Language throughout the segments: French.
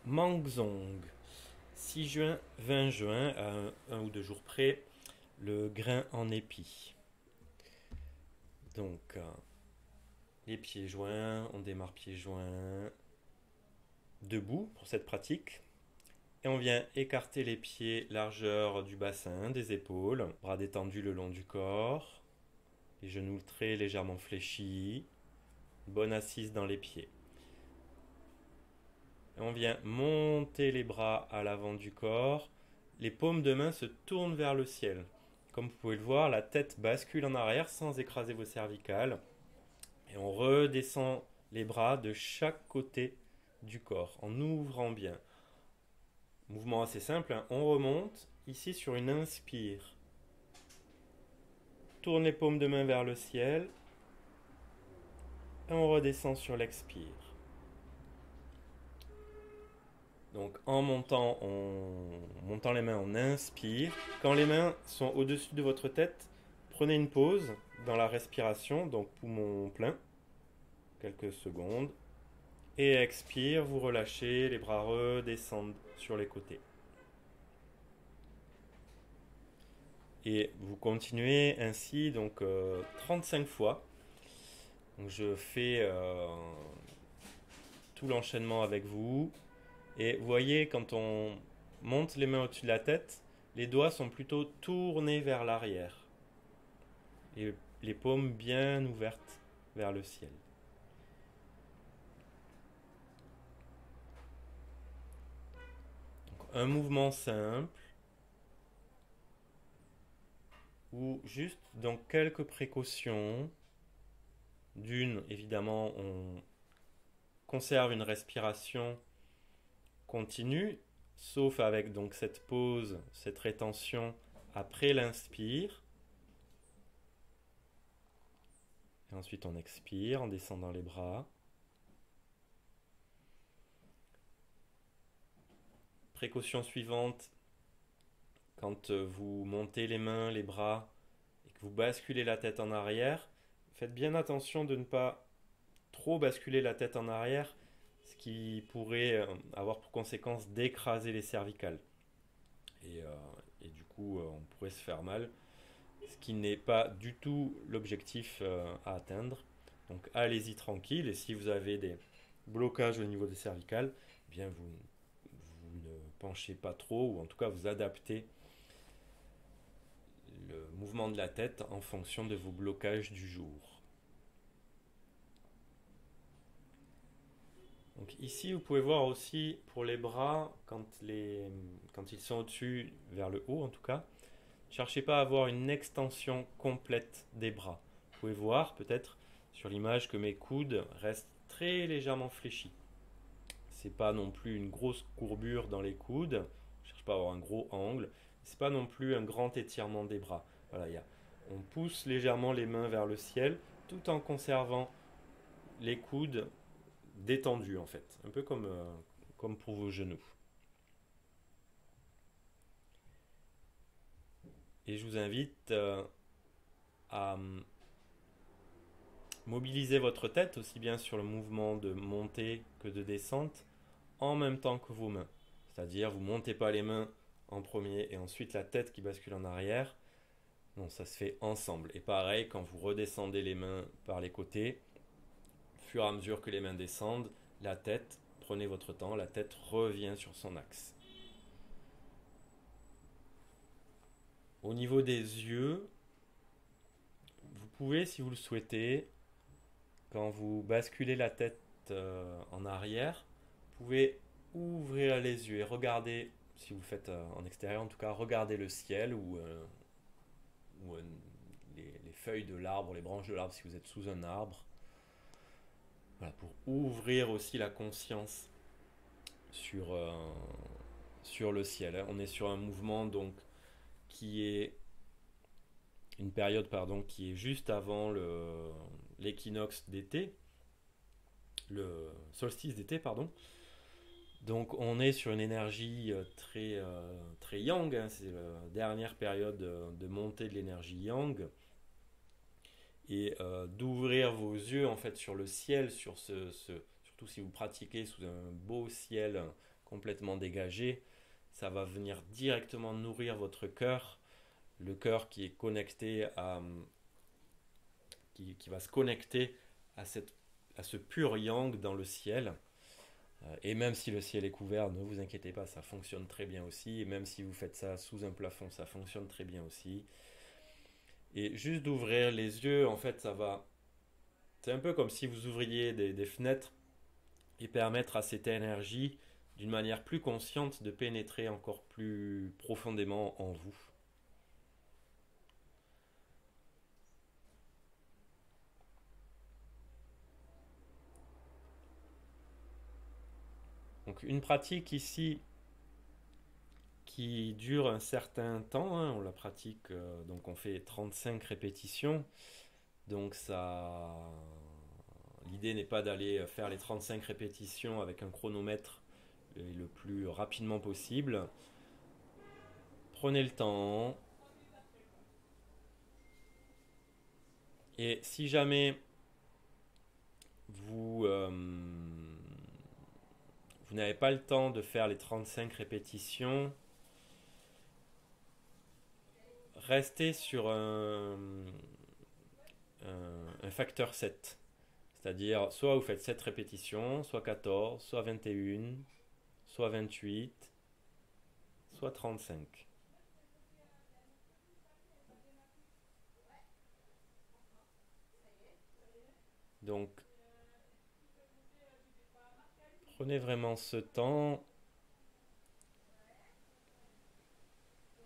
Mangzong, 6 juin, 20 juin, à un ou deux jours près, le grain en épi. Donc, les pieds joints, on démarre pieds joints debout pour cette pratique. Et on vient écarter les pieds largeur du bassin, des épaules, bras détendus le long du corps, les genoux très légèrement fléchis, bonne assise dans les pieds. Et on vient monter les bras à l'avant du corps, les paumes de main se tournent vers le ciel. Comme vous pouvez le voir, la tête bascule en arrière sans écraser vos cervicales. Et on redescend les bras de chaque côté du corps en ouvrant bien. Mouvement assez simple, hein. On remonte ici sur une inspire. Tourne les paumes de main vers le ciel. Et on redescend sur l'expire. Donc en montant les mains, on inspire. Quand les mains sont au-dessus de votre tête, prenez une pause dans la respiration, donc poumon plein, quelques secondes. Et expire, vous relâchez, les bras redescendent sur les côtés. Et vous continuez ainsi donc 35 fois. Donc je fais tout l'enchaînement avec vous. Et vous voyez, quand on monte les mains au-dessus de la tête, les doigts sont plutôt tournés vers l'arrière. Et les paumes bien ouvertes vers le ciel. Donc, un mouvement simple, ou juste donc quelques précautions. D'une, évidemment, on conserve une respiration continue, sauf avec donc cette pause, cette rétention après l'inspire. Et ensuite on expire en descendant les bras. Précaution suivante, quand vous montez les mains, les bras et que vous basculez la tête en arrière, faites bien attention de ne pas trop basculer la tête en arrière, ce qui pourrait avoir pour conséquence d'écraser les cervicales. Et, euh, et du coup, on pourrait se faire mal, ce qui n'est pas du tout l'objectif à atteindre. Donc allez-y tranquille, et si vous avez des blocages au niveau des cervicales, eh bien vous ne penchez pas trop, ou en tout cas vous adaptez le mouvement de la tête en fonction de vos blocages du jour. Donc ici, vous pouvez voir aussi pour les bras, quand ils sont au-dessus, vers le haut en tout cas, ne cherchez pas à avoir une extension complète des bras. Vous pouvez voir peut-être sur l'image que mes coudes restent très légèrement fléchis. C'est pas non plus une grosse courbure dans les coudes, je ne cherche pas à avoir un gros angle, c'est pas non plus un grand étirement des bras. Voilà, on pousse légèrement les mains vers le ciel tout en conservant les coudes détendus en fait, un peu comme pour vos genoux. Et je vous invite à mobiliser votre tête aussi bien sur le mouvement de montée que de descente en même temps que vos mains. C'est-à-dire, vous ne montez pas les mains en premier et ensuite la tête qui bascule en arrière. Non, ça se fait ensemble. Et pareil, quand vous redescendez les mains par les côtés, au fur et à mesure que les mains descendent, la tête, prenez votre temps, la tête revient sur son axe. Au niveau des yeux, vous pouvez, si vous le souhaitez, quand vous basculez la tête en arrière, vous pouvez ouvrir les yeux et regarder, si vous le faites en extérieur en tout cas, regarder le ciel ou les feuilles de l'arbre, les branches de l'arbre si vous êtes sous un arbre. Voilà, pour ouvrir aussi la conscience sur, sur le ciel. On est sur un mouvement donc qui est une période qui est juste avant l'équinoxe d'été, le solstice d'été pardon. Donc on est sur une énergie très yang, hein. C'est la dernière période de montée de l'énergie yang et d'ouvrir vos yeux en fait sur le ciel, surtout si vous pratiquez sous un beau ciel complètement dégagé, ça va venir directement nourrir votre cœur, le cœur qui est connecté qui va se connecter à ce pur yang dans le ciel. Et même si le ciel est couvert, ne vous inquiétez pas, ça fonctionne très bien aussi. Et même si vous faites ça sous un plafond, ça fonctionne très bien aussi. Et juste d'ouvrir les yeux, en fait, ça va. C'est un peu comme si vous ouvriez des fenêtres et permettre à cette énergie, d'une manière plus consciente, de pénétrer encore plus profondément en vous. Donc une pratique ici qui dure un certain temps, hein, on la pratique, donc on fait 35 répétitions. Donc ça, l'idée n'est pas d'aller faire les 35 répétitions avec un chronomètre le plus rapidement possible. Prenez le temps. Et si jamais vous n'avez pas le temps de faire les 35 répétitions, restez sur un facteur 7. C'est-à-dire, soit vous faites 7 répétitions, soit 14, soit 21, soit 28, soit 35. Donc, prenez vraiment ce temps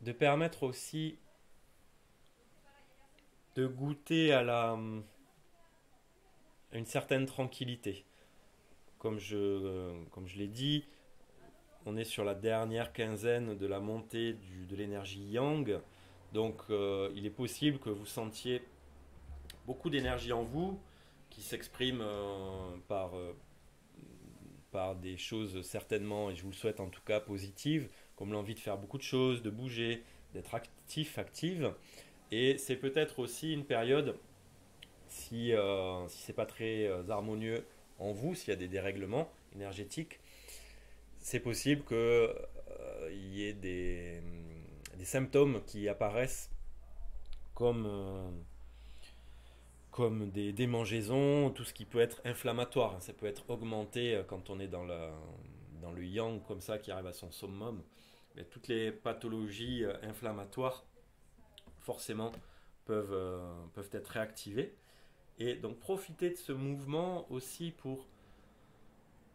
de permettre aussi de goûter à une certaine tranquillité. Comme je l'ai dit, on est sur la dernière quinzaine de la montée de l'énergie yang. Donc il est possible que vous sentiez beaucoup d'énergie en vous qui s'exprime par des choses certainement, et je vous le souhaite en tout cas, positives, comme l'envie de faire beaucoup de choses, de bouger, d'être actif, active. Et c'est peut-être aussi une période, si c'est pas très harmonieux en vous, s'il y a des dérèglements énergétiques, c'est possible qu'il y ait des symptômes qui apparaissent comme, comme des démangeaisons, tout ce qui peut être inflammatoire. Ça peut être augmenté quand on est dans le yang comme ça, qui arrive à son summum. Mais toutes les pathologies inflammatoires, forcément, peuvent être réactivées. Et donc profitez de ce mouvement aussi pour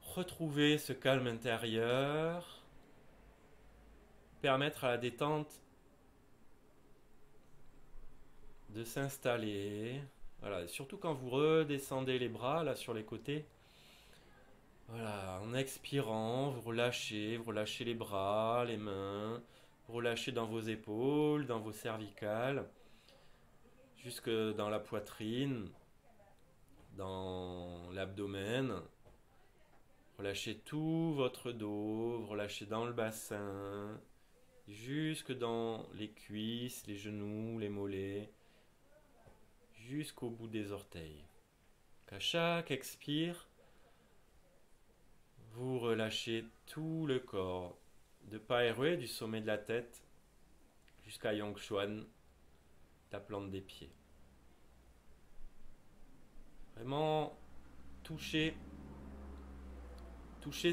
retrouver ce calme intérieur, permettre à la détente de s'installer. Voilà, surtout quand vous redescendez les bras là sur les côtés. Voilà, en expirant, vous relâchez les bras, les mains, vous relâchez dans vos épaules, dans vos cervicales, jusque dans la poitrine, dans l'abdomen. Relâchez tout votre dos, relâchez dans le bassin, jusque dans les cuisses, les genoux, les mollets, jusqu'au bout des orteils. Qu'à chaque expire, vous relâchez tout le corps, de Paerue, du sommet de la tête, jusqu'à Yongchuan, la plante des pieds. Vraiment touchez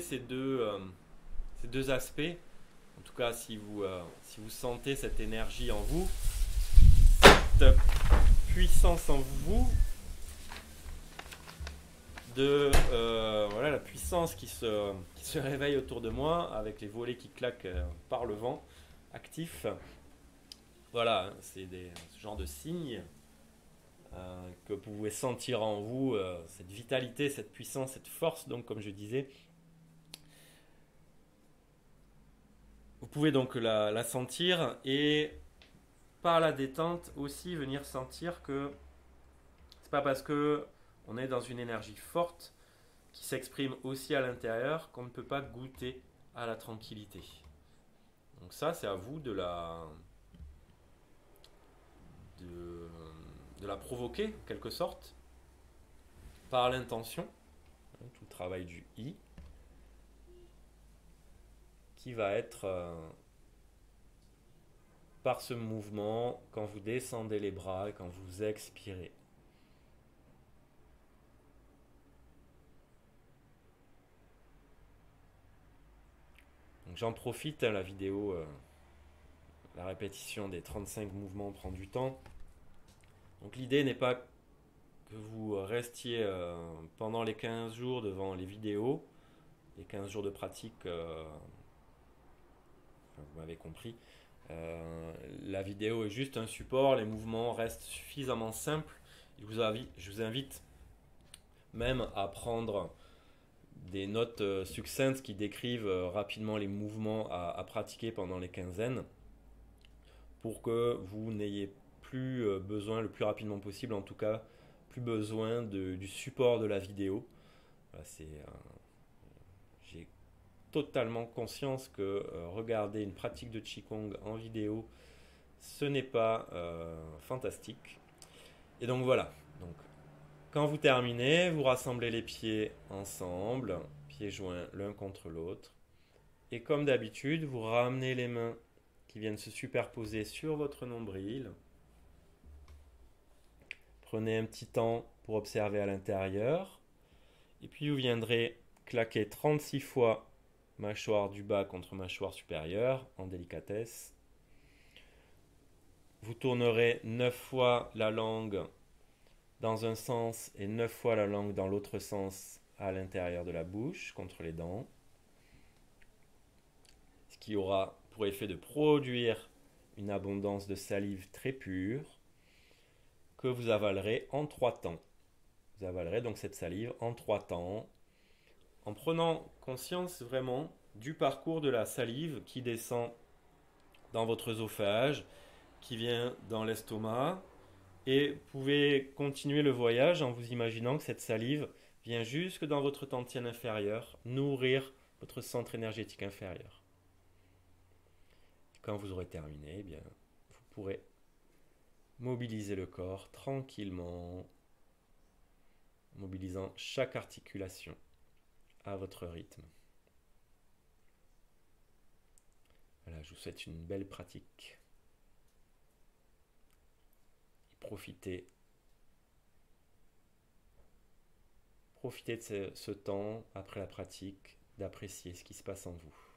ces deux aspects. En tout cas, si vous sentez cette énergie en vous, cette puissance en vous, voilà, la puissance qui se réveille autour de moi avec les volets qui claquent par le vent actif. Voilà, c'est ce genre de signes que vous pouvez sentir en vous, cette vitalité, cette puissance, cette force. Donc, comme je disais, vous pouvez donc la sentir, et par la détente aussi venir sentir que c'est pas parce que on est dans une énergie forte qui s'exprime aussi à l'intérieur qu'on ne peut pas goûter à la tranquillité. Donc ça, c'est à vous de la provoquer en quelque sorte par l'intention, tout le travail du i. qui va être par ce mouvement quand vous descendez les bras et quand vous expirez. Donc j'en profite, hein, la vidéo, la répétition des 35 mouvements prend du temps. Donc l'idée n'est pas que vous restiez pendant les 15 jours devant les vidéos, les 15 jours de pratique, vous m'avez compris. La vidéo est juste un support, les mouvements restent suffisamment simples. Je vous invite même à prendre des notes succinctes qui décrivent rapidement les mouvements à pratiquer pendant les quinzaines pour que vous n'ayez plus besoin, le plus rapidement possible en tout cas, plus besoin du support de la vidéo. Voilà, j'ai totalement conscience que regarder une pratique de Qigong en vidéo, ce n'est pas fantastique. Et donc voilà. Donc, quand vous terminez, vous rassemblez les pieds ensemble, pieds joints l'un contre l'autre. Et comme d'habitude, vous ramenez les mains qui viennent se superposer sur votre nombril. Prenez un petit temps pour observer à l'intérieur. Et puis vous viendrez claquer 36 fois mâchoire du bas contre mâchoire supérieure en délicatesse. Vous tournerez 9 fois la langue dans un sens et 9 fois la langue dans l'autre sens à l'intérieur de la bouche contre les dents. Ce qui aura pour effet de produire une abondance de salive très pure que vous avalerez en 3 temps. Vous avalerez donc cette salive en 3 temps en prenant conscience vraiment du parcours de la salive qui descend dans votre œsophage, qui vient dans l'estomac, et vous pouvez continuer le voyage en vous imaginant que cette salive vient jusque dans votre tantienne inférieure, nourrir votre centre énergétique inférieur. Quand vous aurez terminé, eh bien, vous pourrez mobiliser le corps tranquillement, mobilisant chaque articulation à votre rythme. Voilà, je vous souhaite une belle pratique. Profitez de ce temps après la pratique, d'apprécier ce qui se passe en vous.